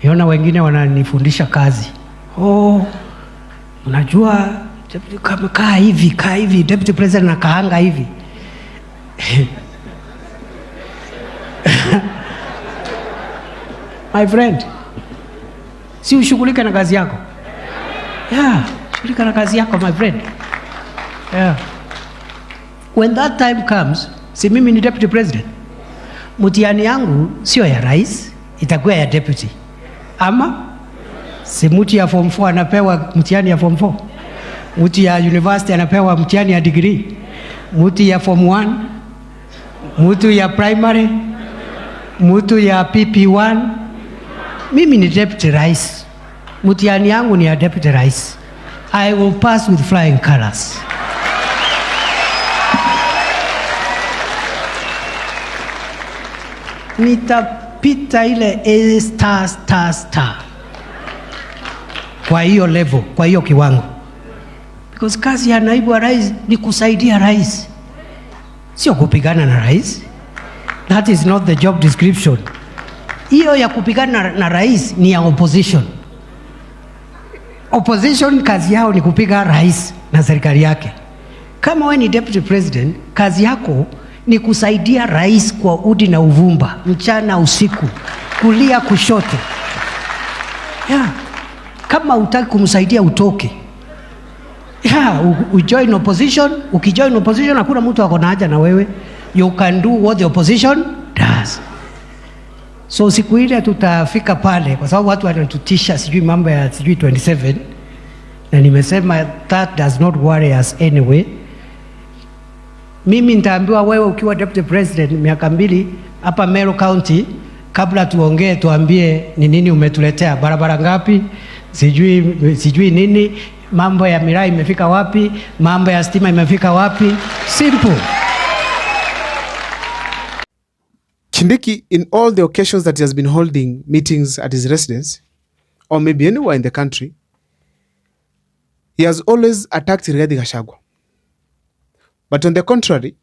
Niona wengine wananifundisha kazi. Unajua kama kaa hivi, deputy president na kaanga hivi. My friend, si ushughulike na kazi yako. Shughulika na kazi yako, my friend. When that time comes, si mimi ni deputy president. Mtihani yangu sio ya rais, itakuwa ya deputy. Ama si mtu ya form 4 anapewa mtihani ya form 4. Mtu ya university anapewa mtihani ya degree. Mtu ya form 1, mtu ya primary, mtu ya PP1. Mimi ni deputy rais. Mtihani yangu ni ya deputy rais. I will pass with flying colors. Nitapita ile A star. Kwa hiyo level, kwa hiyo kiwango. Because kazi ya naibu wa rais ni kusaidia rais, sio kupigana na rais. That is not the job description. Hiyo ya kupigana na rais ni ya opposition. Opposition kazi yao ni kupiga rais na serikali yake. Kama wewe ni deputy president, kazi yako ni kusaidia rais kwa udi na uvumba, mchana usiku, kulia kushoto. Kama utaki kumsaidia utoke. Ujoin opposition. Ukijoin opposition hakuna mtu ako na haja na wewe. You can do what the opposition does. So siku ile tutafika pale, kwa sababu watu wanatutisha sijui mambo ya sijui 27, na nimesema that does not worry us anyway. Mimi nitaambiwa wewe ukiwa deputy president miaka 2 hapa Meru County, kabla tuongee tuambie ni nini umetuletea, barabara ngapi, sijui nini, mambo ya miraa imefika wapi, mambo ya stima imefika wapi. Simple. Kindiki, in all the occasions that he has been holding meetings at his residence, or maybe anywhere in the country, he has always attacked Rigathi Gachagua. But on the contrary,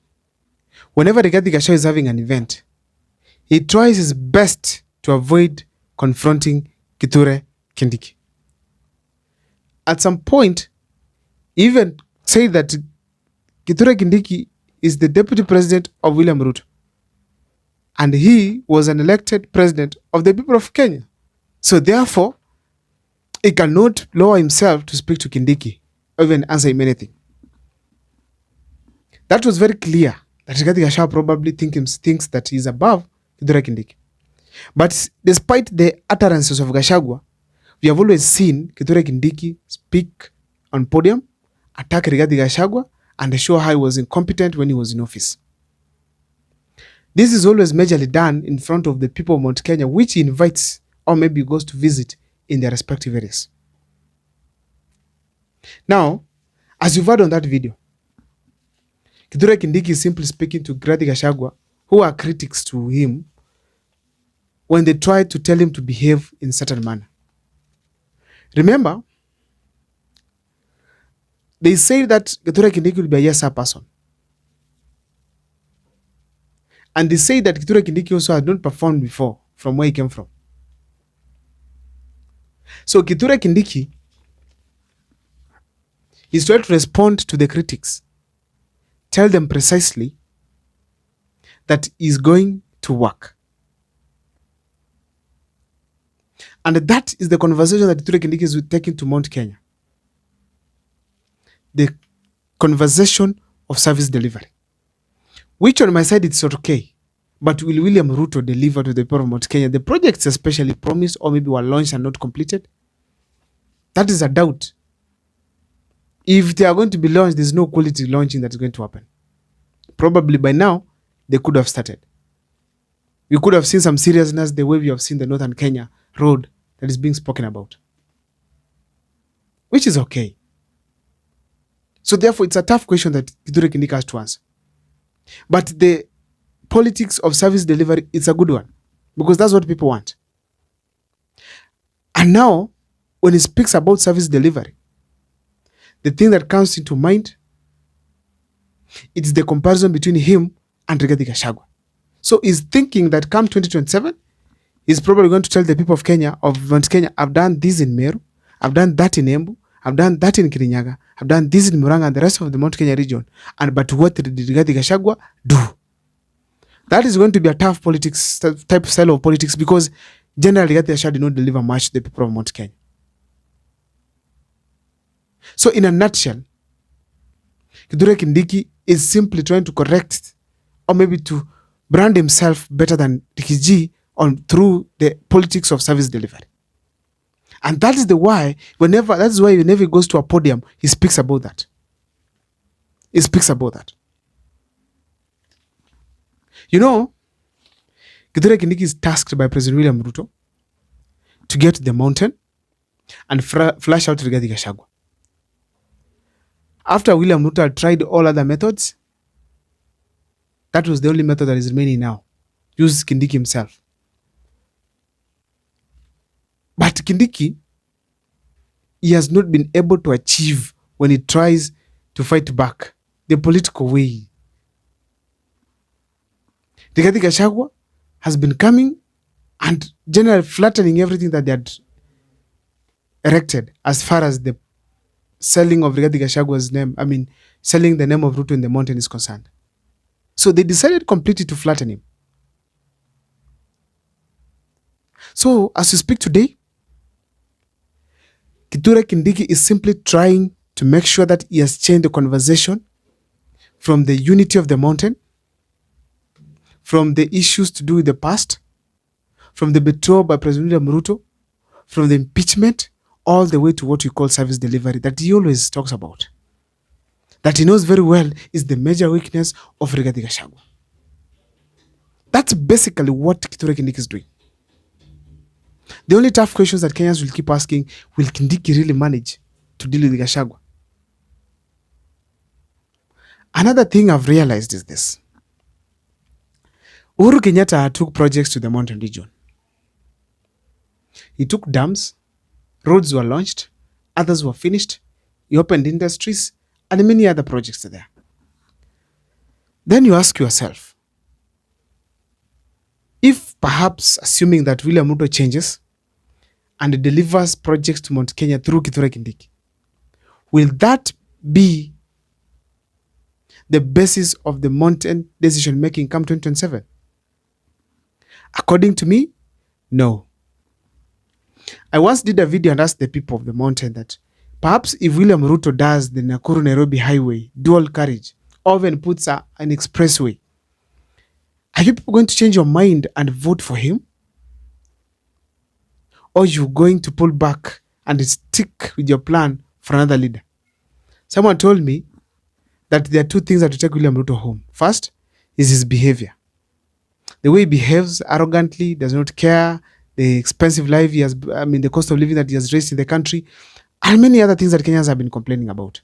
whenever Rigathi Gachagua is having an event, he tries his best to avoid confronting Kithure Kindiki. At some point, he even said that Kithure Kindiki is the deputy president of William Ruto, and he was an elected president of the people of Kenya. So therefore, he cannot lower himself to speak to Kindiki or even answer him anything. That was very clear that Rigathi Gachagua probably thinks that he is above Kithure Kindiki. But despite the utterances of Gachagua, we have always seen Kithure Kindiki speak on podium, attack Rigathi Gachagua, and show how he was incompetent when he was in office. This is always majorly done in front of the people of Mount Kenya, which he invites or maybe goes to visit in their respective areas. Now, as you've heard on that video, Kithure Kindiki is simply speaking to Rigathi Gachagua, who are critics to him, when they try to tell him to behave in a certain manner. Remember, they say that Kithure Kindiki will be a yes sir person. And they say that Kithure Kindiki also had not performed before from where he came from. So Kithure Kindiki is trying to respond to the critics, tell them precisely that is going to work. And that is the conversation that Kithure Kindiki is taking to Mount Kenya. The conversation of service delivery, which on my side it's okay, but will William Ruto deliver to the people of Mount Kenya the projects especially promised or maybe were launched and not completed? That is a doubt. If they are going to be launched, there's no quality launching that is going to happen. Probably by now, they could have started. We could have seen some seriousness the way we have seen the Northern Kenya road that is being spoken about, which is okay. So therefore, it's a tough question that Kithure Kindiki has to answer. But the politics of service delivery, it's a good one, because that's what people want. And now, when he speaks about service delivery, the thing that comes into mind, it's the comparison between him and Rigathi Gachagua. So he's thinking that come 2027, He's probably going to tell the people of Kenya, of Mount Kenya, I've done this in Meru, I've done that in Embu, I've done that in Kirinyaga, I've done this in Murang'a and the rest of the Mount Kenya region. But what did Rigathi Gachagua do? That is going to be a tough politics type style of politics, because General Rigathi Gachagua did not deliver much to the people of Mount Kenya. So in a nutshell, Kithure Kindiki is simply trying to correct, or maybe to brand himself better than Rikiji through the politics of service delivery. And that is why whenever he goes to a podium, he speaks about that. He speaks about that. You know, Kithure Kindiki is tasked by President William Ruto to get to the mountain and flush out Rigathi Gachagua. After William Ruto had tried all other methods, that was the only method that is remaining now. Use Kindiki himself. But Kindiki, he has not been able to achieve when he tries to fight back the political way. Rigathi Gachagua has been coming and generally flattening everything that they had erected as far as the selling of Rigathi Gachagua's name, selling the name of Ruto in the mountain is concerned. So they decided completely to flatten him. So as we speak today, Kithure Kindiki is simply trying to make sure that he has changed the conversation from the unity of the mountain, from the issues to do with the past, from the betrayal by President William Ruto, from the impeachment, all the way to what we call service delivery that he always talks about. That he knows very well is the major weakness of Rigathi Gachagua. That's basically what Kithure Kindiki is doing. The only tough questions that Kenyans will keep asking, will Kindiki really manage to deal with Gachagua? Another thing I've realized is this. Uhuru Kenyatta took projects to the mountain region. He took dams, roads were launched, others were finished, he opened industries, and many other projects are there. Then you ask yourself, if perhaps assuming that William Ruto changes and delivers projects to Mount Kenya through Kithure Kindiki, will that be the basis of the mountain decision making come 2027? According to me, no. I once did a video and asked the people of the mountain that perhaps if William Ruto does the Nakuru-Nairobi highway, dual carriage, or even puts an expressway, are you people going to change your mind and vote for him? Or are you going to pull back and stick with your plan for another leader? Someone told me that there are two things that will take William Ruto home. First is his behavior. The way he behaves arrogantly, does not care, the expensive life he has, the cost of living that he has raised in the country, and many other things that Kenyans have been complaining about.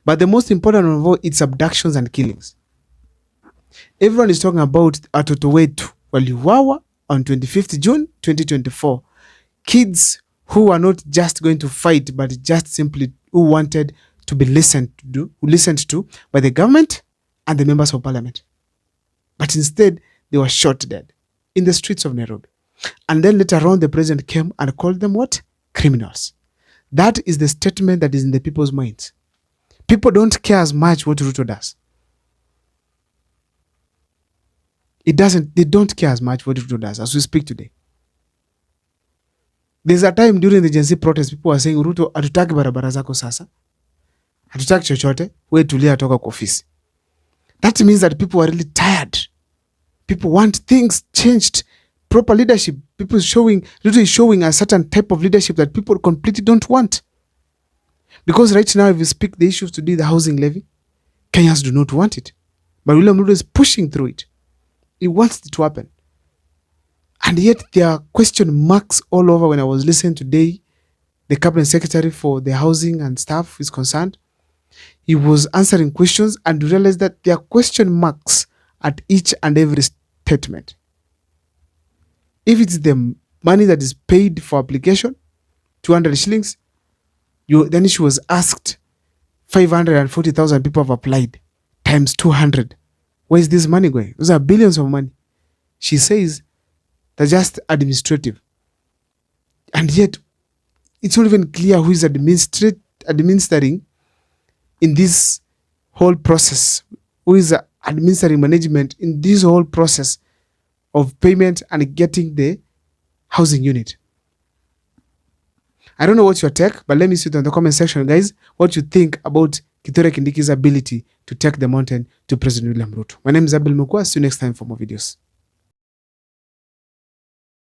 But the most important of all, it's abductions and killings. Everyone is talking about Watoto Wetu waliuawa on 25th June 2024. Kids who were not just going to fight, but just simply who wanted to be listened to by the government and the members of parliament. But instead, they were shot dead in the streets of Nairobi. And then later on, the president came and called them what? Criminals. That is the statement that is in the people's minds. People don't care as much what Ruto does. They don't care as much what Ruto does as we speak today. There's a time during the Gen Z protest, people were saying, Ruto, hatutaki barabara zako sasa. Hatutaki chochote, we tulia toka kwa ofisi. That means that people are really tired. People want things changed, proper leadership. Ruto is showing a certain type of leadership that people completely don't want. Because right now, if you speak the issues today, the housing levy, Kenyans do not want it. But William Ruto is pushing through it. He wants it to happen. And yet there are question marks all over. When I was listening today, the cabinet secretary for the housing and staff is concerned. He was answering questions and realized that there are question marks at each and every statement. If it's the money that is paid for application, 200 shillings, then she was asked, 540,000 people have applied, times 200. Where is this money going? Those are billions of money. She says, They're just administrative. And yet, it's not even clear who is administering in this whole process, who is administering management in this whole process of payment and getting the housing unit. I don't know what's your take, but let me see it in the comment section, guys, what you think about Kithure Kindiki's ability to take the mountain to President William Ruto. My name is Abel Mukwa. See you next time for more videos.